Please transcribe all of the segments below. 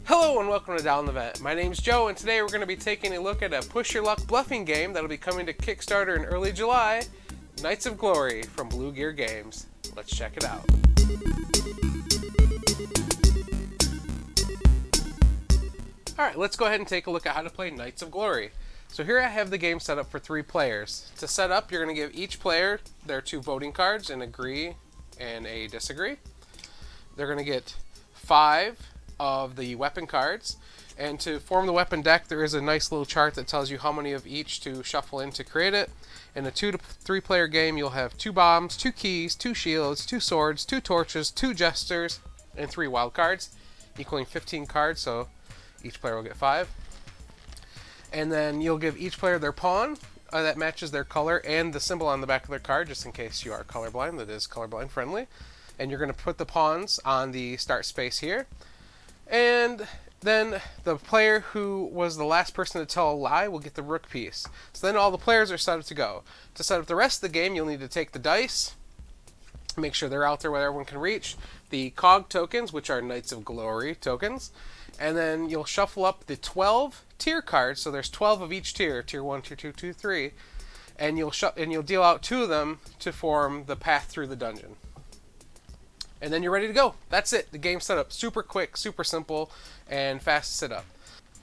Hello and welcome to Down the Vent. My name's Joe, and today we're going to be taking a look at a push your luck bluffing game that'll be coming to Kickstarter in early July, Knights of Glory from Blue Gear Games. Let's check it out. Alright, let's go ahead and take a look at how to play Knights of Glory. So here I have the game set up for 3 players. To set up, you're going to give each player their 2 voting cards, an agree and a disagree. They're going to get 5 of the weapon cards, and to form the weapon deck there is a nice little chart that tells you how many of each to shuffle in to create it. In a 2 to 3 player game you'll have 2 bombs, 2 keys, 2 shields, 2 swords, 2 torches, 2 jesters, and 3 wild cards, equaling 15 cards, so each player will get 5. And then you'll give each player their pawn that matches their color and the symbol on the back of their card, just in case you are colorblind. That is colorblind friendly. And you're going to put the pawns on the start space here. And then the player who was the last person to tell a lie will get the rook piece. So then all the players are set up to go. To set up the rest of the game, you'll need to take the dice, make sure they're out there where everyone can reach, the cog tokens, which are Knights of Glory tokens, and then you'll shuffle up the 12 tier cards. So there's 12 of each tier, tier 1, tier 2, tier 3, and you'll deal out 2 of them to form the path through the dungeon. And then you're ready to go. That's it. The game's set up super quick, super simple, and fast to set up.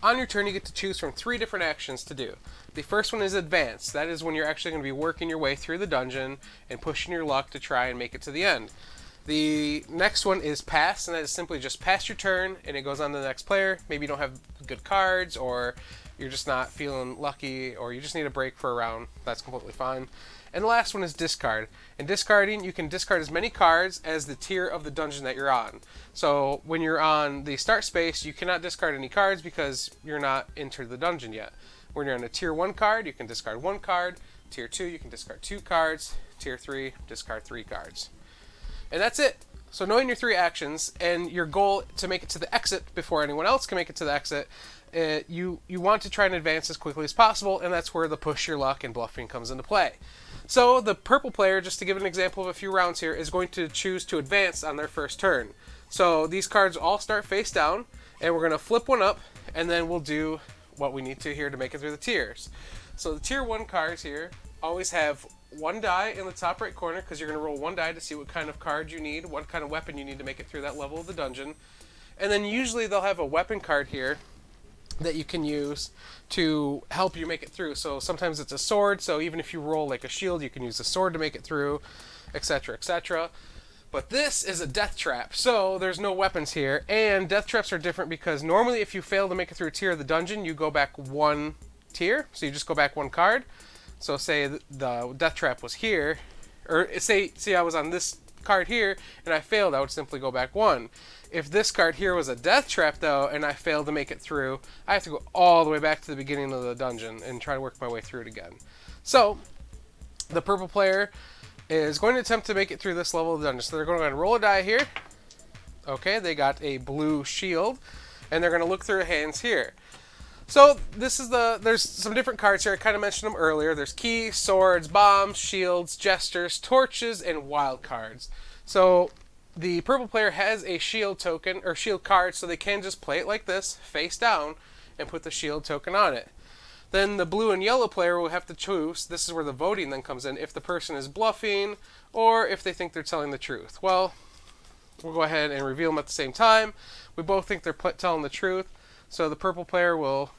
On your turn, you get to choose from 3 different actions to do. The first one is advance. That is when you're actually going to be working your way through the dungeon and pushing your luck to try and make it to the end. The next one is pass, and that is simply just pass your turn, and it goes on to the next player. Maybe you don't have good cards, or you're just not feeling lucky, or you just need a break for a round. That's completely fine. And the last one is discard. In discarding, you can discard as many cards as the tier of the dungeon that you're on. So when you're on the start space, you cannot discard any cards because you're not entered the dungeon yet. When you're on a tier 1 card, you can discard 1 card. Tier 2, you can discard 2 cards. Tier 3, discard 3 cards. And that's it. So knowing your 3 actions and your goal to make it to the exit before anyone else can make it to the exit, you want to try and advance as quickly as possible, and that's where the push your luck and bluffing comes into play. So the purple player, just to give an example of a few rounds here, is going to choose to advance on their first turn. So these cards all start face down, and we're going to flip one up, and then we'll do what we need to here to make it through the tiers. So the tier 1 cards here always have 1 die in the top right corner, because you're going to roll 1 die to see what kind of card you need, what kind of weapon you need to make it through that level of the dungeon. And then usually they'll have a weapon card here that you can use to help you make it through. So sometimes it's a sword, so even if you roll like a shield, you can use a sword to make it through, etc., etc. But this is a death trap, so there's no weapons here, and death traps are different because normally if you fail to make it through a tier of the dungeon, you go back 1 tier, so you just go back 1 card. So say the death trap was here, or say I was on this card here and I failed, I would simply go back 1. If this card here was a death trap though and I failed to make it through, I have to go all the way back to the beginning of the dungeon and try to work my way through it again. So the purple player is going to attempt to make it through this level of the dungeon. So they're going to go ahead and roll a die here. Okay, they got a blue shield, and they're going to look through their hands here. So there's some different cards here. I kind of mentioned them earlier. There's keys, swords, bombs, shields, jesters, torches, and wild cards. So the purple player has a shield token, or shield card, so they can just play it like this, face down, and put the shield token on it. Then the blue and yellow player will have to choose, this is where the voting then comes in, if the person is bluffing, or if they think they're telling the truth. Well, we'll go ahead and reveal them at the same time. We both think they're telling the truth. So the purple player will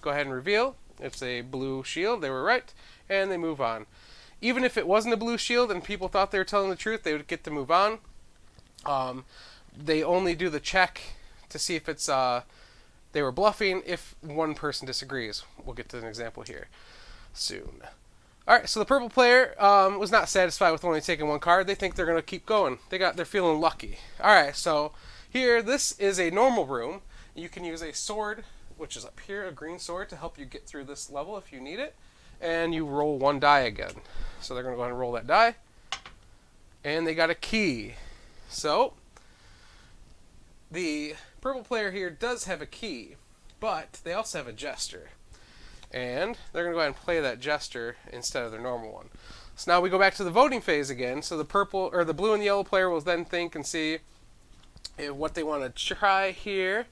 go ahead and reveal. It's a blue shield, they were right, and they move on. Even if it wasn't a blue shield and people thought they were telling the truth, they would get to move on. They only do the check to see if it's they were bluffing if one person disagrees. We'll get to an example here soon. Alright, so the purple player was not satisfied with only taking 1 card. They think they're going to keep going. They're feeling lucky. Alright, so here, this is a normal room. You can use a sword, which is up here, a green sword, to help you get through this level if you need it. And you roll 1 die again. So they're going to go ahead and roll that die. And they got a key. So the purple player here does have a key, but they also have a jester. And they're going to go ahead and play that jester instead of their normal one. So now we go back to the voting phase again. So the blue and the yellow player will then think and see what they want to try here.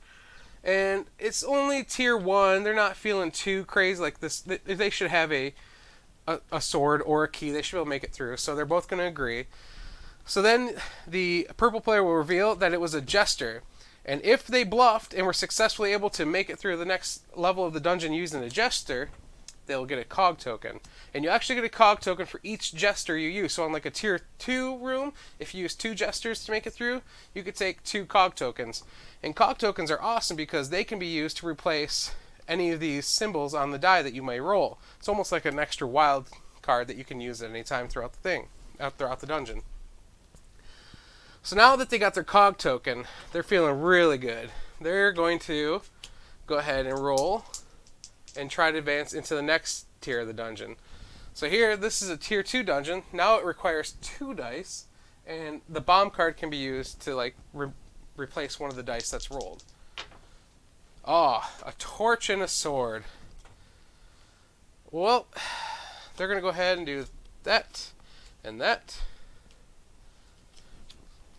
And it's only tier 1. They're not feeling too crazy like this. They should have a sword or a key. They should be able to make it through. So they're both going to agree. So then the purple player will reveal that it was a jester. And if they bluffed and were successfully able to make it through the next level of the dungeon using a jester, they'll get a cog token. And you actually get a cog token for each jester you use. So on like a tier 2 room, if you use 2 jesters to make it through, you could take 2 cog tokens. And cog tokens are awesome because they can be used to replace any of these symbols on the die that you may roll. It's almost like an extra wild card that you can use at any time throughout the dungeon. So now that they got their cog token, they're feeling really good. They're going to go ahead and roll and try to advance into the next tier of the dungeon. So here, this is a tier 2 dungeon. Now it requires 2 dice, and the bomb card can be used to like replace one of the dice that's rolled. Oh, a torch and a sword. Well, they're going to go ahead and do that and that.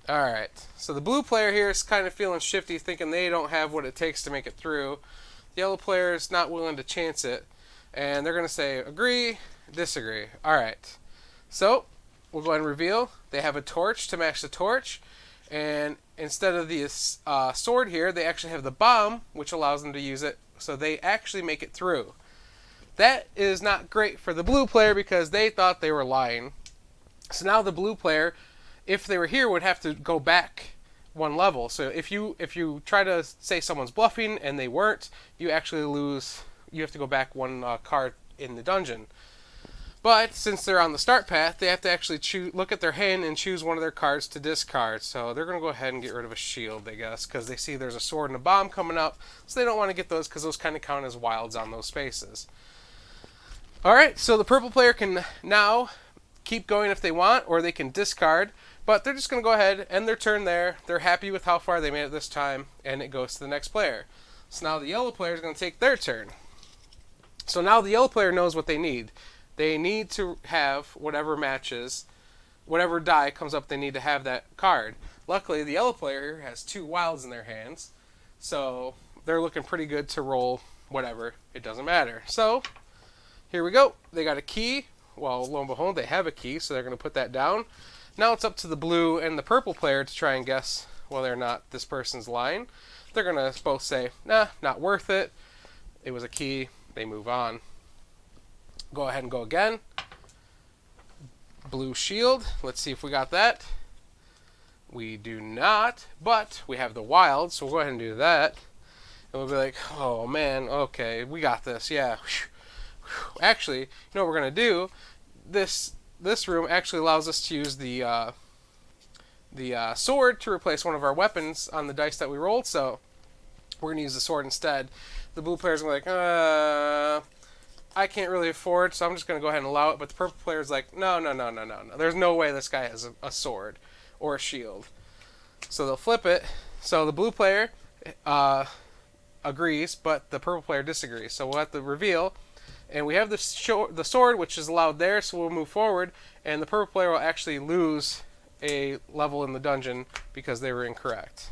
Alright, so the blue player here is kind of feeling shifty, thinking they don't have what it takes to make it through. The yellow player is not willing to chance it, and they're going to say agree, disagree. Alright, so we'll go ahead and reveal. They have a torch to match the torch, and instead of the sword here, they actually have the bomb, which allows them to use it, so they actually make it through. That is not great for the blue player because they thought they were lying. So now the blue player, if they were here, would have to go back 1 level. So if you try to say someone's bluffing and they weren't, you actually lose. You have to go back 1 card in the dungeon. But since they're on the start path, they have to actually look at their hand and choose one of their cards to discard. So they're going to go ahead and get rid of a shield, I guess, because they see there's a sword and a bomb coming up. So they don't want to get those because those kind of count as wilds on those spaces. Alright, so the purple player can now keep going if they want, or they can discard. But they're just going to go ahead, end their turn there. They're happy with how far they made it this time, and it goes to the next player. So now the yellow player is going to take their turn. So now the yellow player knows what they need. They need to have whatever matches, whatever die comes up, they need to have that card. Luckily, the yellow player here has 2 wilds in their hands, so they're looking pretty good to roll whatever. It doesn't matter. So here we go. They got a key. Well, lo and behold, they have a key, so they're going to put that down. Now it's up to the blue and the purple player to try and guess whether or not this person's lying. They're going to both say, nah, not worth it. It was a key. They move on. Go ahead and go again. Blue shield. Let's see if we got that. We do not, but we have the wild, so we'll go ahead and do that. And we'll be like, oh man, okay, we got this, yeah. Actually, you know what we're going to do? This room actually allows us to use the sword to replace one of our weapons on the dice that we rolled, so we're going to use the sword instead. The blue player's going to be like, I can't really afford, so I'm just going to go ahead and allow it. But the purple player's like, no. There's no way this guy has a sword or a shield. So they'll flip it. So the blue player agrees, but the purple player disagrees. So we'll have to reveal. And we have the sword, which is allowed there, so we'll move forward. And the purple player will actually lose a level in the dungeon because they were incorrect.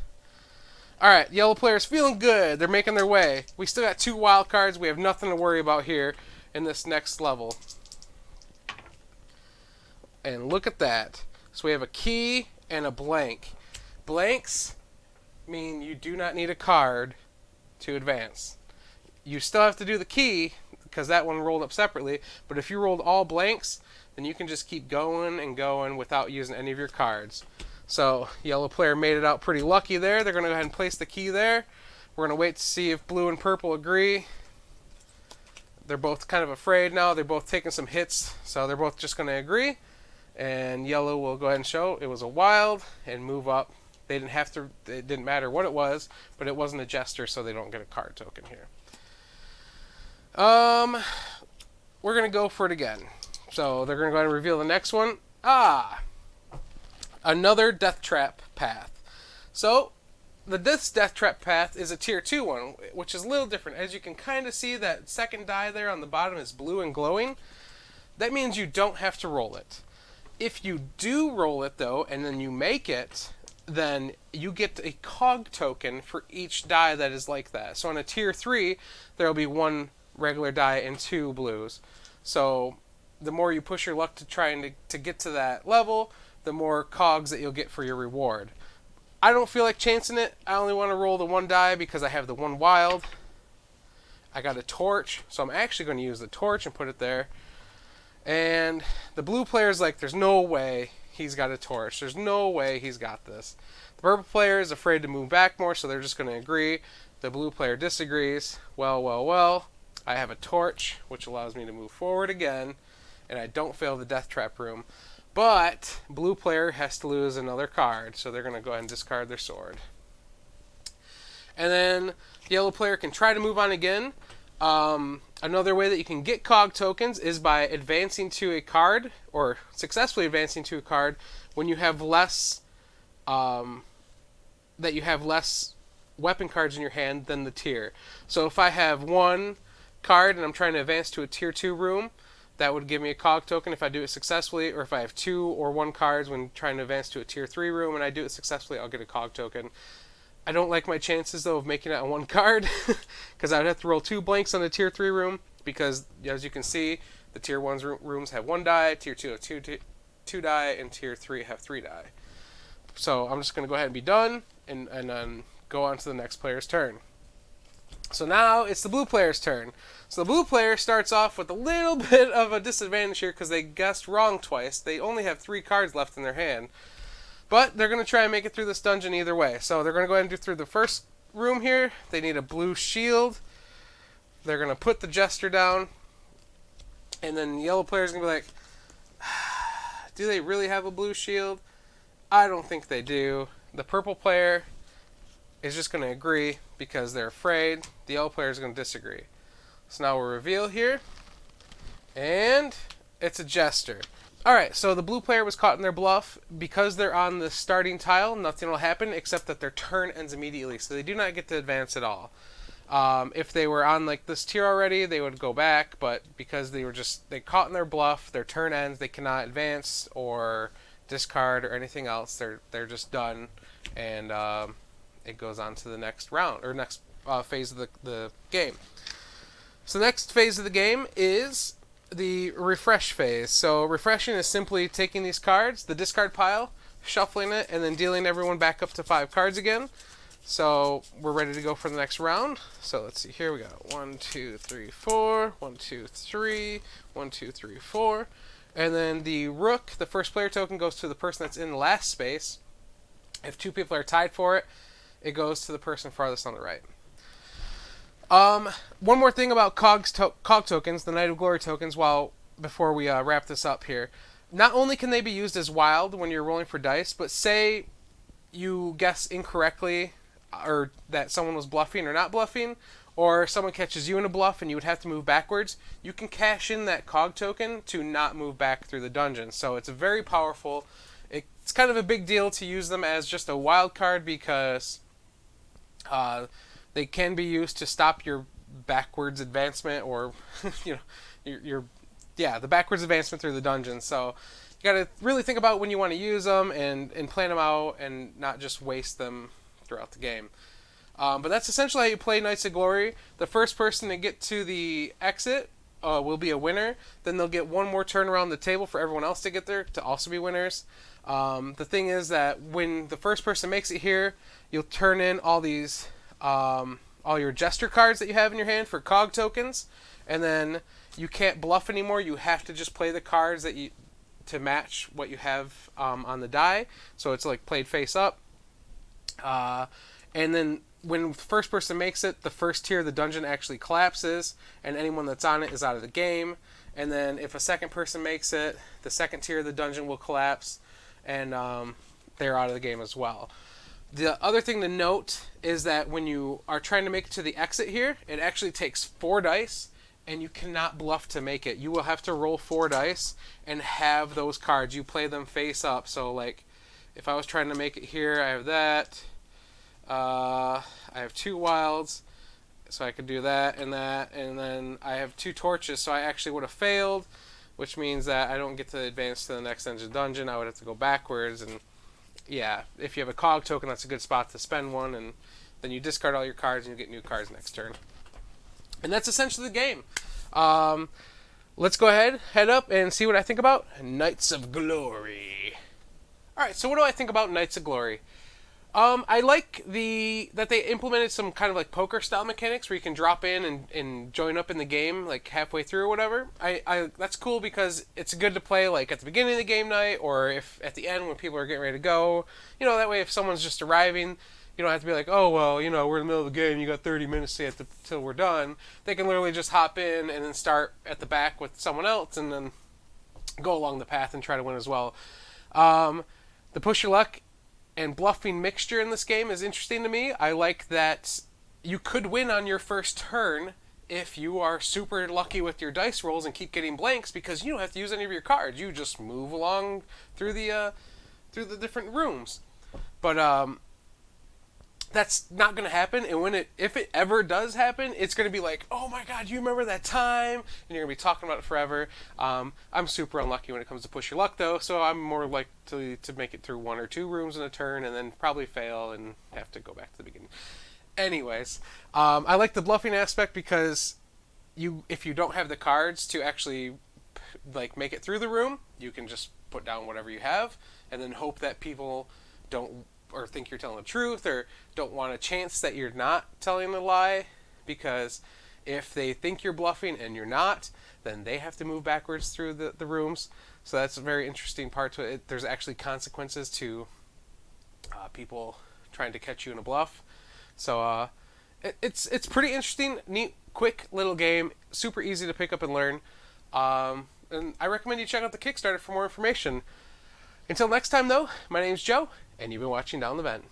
Alright, yellow player's feeling good. They're making their way. We still got 2 wild cards. We have nothing to worry about here in this next level. And look at that. So we have a key and a blank. Blanks mean you do not need a card to advance. You still have to do the key because that one rolled up separately. But if you rolled all blanks, then you can just keep going and going without using any of your cards. So, yellow player made it out pretty lucky there. They're going to go ahead and place the key there. We're going to wait to see if blue and purple agree. They're both kind of afraid now. They're both taking some hits, so they're both just going to agree. And yellow will go ahead and show it was a wild and move up. They didn't have to, it didn't matter what it was, but it wasn't a jester, so they don't get a card token here. We're going to go for it again. So, they're going to go ahead and reveal the next one. Another death trap path. So, this death trap path is a tier 2 one, which is a little different. As you can kind of see, that second die there on the bottom is blue and glowing. That means you don't have to roll it. If you do roll it, though, and then you make it, then you get a cog token for each die that is like that. So on a tier 3, there will be 1 regular die and 2 blues. So the more you push your luck to trying to get to that level, the more cogs that you'll get for your reward. I don't feel like chancing it. I only want to roll the 1 die because I have the 1 wild. I got a torch, so I'm actually going to use the torch and put it there. And the blue player's like, there's no way he's got a torch. There's no way he's got this. The purple player is afraid to move back more, so they're just going to agree. The blue player disagrees. Well. I have a torch, which allows me to move forward again, and I don't fail the death trap room. But blue player has to lose another card, so they're going to go ahead and discard their sword. And then the yellow player can try to move on again. Another way that you can get cog tokens is by advancing to a card, or successfully advancing to a card when you have less weapon cards in your hand than the tier. So if I have 1 card and I'm trying to advance to a tier 2 room, that would give me a cog token if I do it successfully. Or if I have 2 or 1 cards when trying to advance to a tier 3 room and I do it successfully, I'll get a cog token. I don't like my chances, though, of making it on 1 card, because I would have to roll 2 blanks on the tier 3 room, because, as you can see, the tier 1 rooms have 1 die, tier 2 have 2 die, and tier 3 have 3 die. So I'm just going to go ahead and be done, and then go on to the next player's turn. So now it's the blue player's turn. So the blue player starts off with a little bit of a disadvantage here, because they guessed wrong twice. They only have 3 cards left in their hand. But they're going to try and make it through this dungeon either way. So they're going to go ahead and do through the first room here. They need a blue shield. They're going to put the jester down. And then the yellow player's going to be like, do they really have a blue shield? I don't think they do. The purple player is just going to agree because they're afraid. The yellow player is going to disagree. So now we'll reveal here. And it's a jester. Alright, so the blue player was caught in their bluff. Because they're on the starting tile, nothing will happen except that their turn ends immediately. So they do not get to advance at all. If they were on like this tier already, they would go back. But because they caught in their bluff, their turn ends, they cannot advance or discard or anything else. They're just done. And it goes on to the next round, or next phase of the game. So the next phase of the game is the refresh phase. So refreshing is simply taking these cards, the discard pile, shuffling it, and then dealing everyone back up to 5 cards again. So we're ready to go for the next round. So let's see, here we go. 1, 2, 3, 4. 1, 2, 3. 1, 2, 3, 4. And then the rook, the first player token, goes to the person that's in the last space. If 2 people are tied for it, it goes to the person farthest on the right. One more thing about cog tokens, the Knight of Glory tokens, before we wrap this up here. Not only can they be used as wild when you're rolling for dice, but say you guess incorrectly, or that someone was bluffing or not bluffing, or someone catches you in a bluff and you would have to move backwards, you can cash in that cog token to not move back through the dungeon. So it's very powerful. It's kind of a big deal to use them as just a wild card because they can be used to stop your backwards advancement, or the backwards advancement through the dungeon. So you got to really think about when you want to use them and plan them out and not just waste them throughout the game. But that's essentially how you play Knights of Glory. The first person to get to the exit will be a winner. Then they'll get 1 more turn around the table for everyone else to get there to also be winners. The thing is that when the first person makes it here, you'll turn in all these all your jester cards that you have in your hand for cog tokens, and then you can't bluff anymore. You have to just play the cards to match what you have on the die. So it's like played face up. And then when the first person makes it, the first tier of the dungeon actually collapses, and anyone that's on it is out of the game. And then if a second person makes it, the second tier of the dungeon will collapse, and they're out of the game as well. The other thing to note is that when you are trying to make it to the exit here, it actually takes 4 dice, and you cannot bluff to make it. You will have to roll 4 dice and have those cards. You play them face up. So, like, if I was trying to make it here, I have that. I have 2 wilds, so I could do that, and then I have 2 torches, so I actually would have failed, which means that I don't get to advance to the next dungeon. I would have to go backwards, and Yeah, if you have a cog token, that's a good spot to spend one, and then you discard all your cards and you get new cards next turn. And that's essentially the game. Um, let's go ahead, head up, and see what I think about Knights of Glory. All right, so what do I think about Knights of Glory? I like that they implemented some kind of like poker style mechanics where you can drop in and join up in the game like halfway through or whatever. I that's cool because it's good to play like at the beginning of the game night or if at the end when people are getting ready to go. You know, that way if someone's just arriving, you don't have to be like, oh well, you know, we're in the middle of the game, you got 30 minutes till we're done. They can literally just hop in and then start at the back with someone else and then go along the path and try to win as well. The push your luck and bluffing mixture in this game is interesting to me. I like that you could win on your first turn if you are super lucky with your dice rolls and keep getting blanks because you don't have to use any of your cards. You just move along through the different rooms. But that's not going to happen, and if it ever does happen, it's going to be like, oh my god, you remember that time? And you're going to be talking about it forever. I'm super unlucky when it comes to push your luck, though, so I'm more likely to make it through 1 or 2 rooms in a turn, and then probably fail and have to go back to the beginning. Anyways, I like the bluffing aspect because if you don't have the cards to actually like make it through the room, you can just put down whatever you have, and then hope that people don't or think you're telling the truth or don't want a chance that you're not telling a lie, because if they think you're bluffing and you're not, then they have to move backwards through the rooms. So that's a very interesting part to it. There's actually consequences to people trying to catch you in a bluff. So it's pretty interesting, neat, quick little game, super easy to pick up and learn. And I recommend you check out the Kickstarter for more information. Until next time, though, my name's Joe, and you've been watching Down the Vent.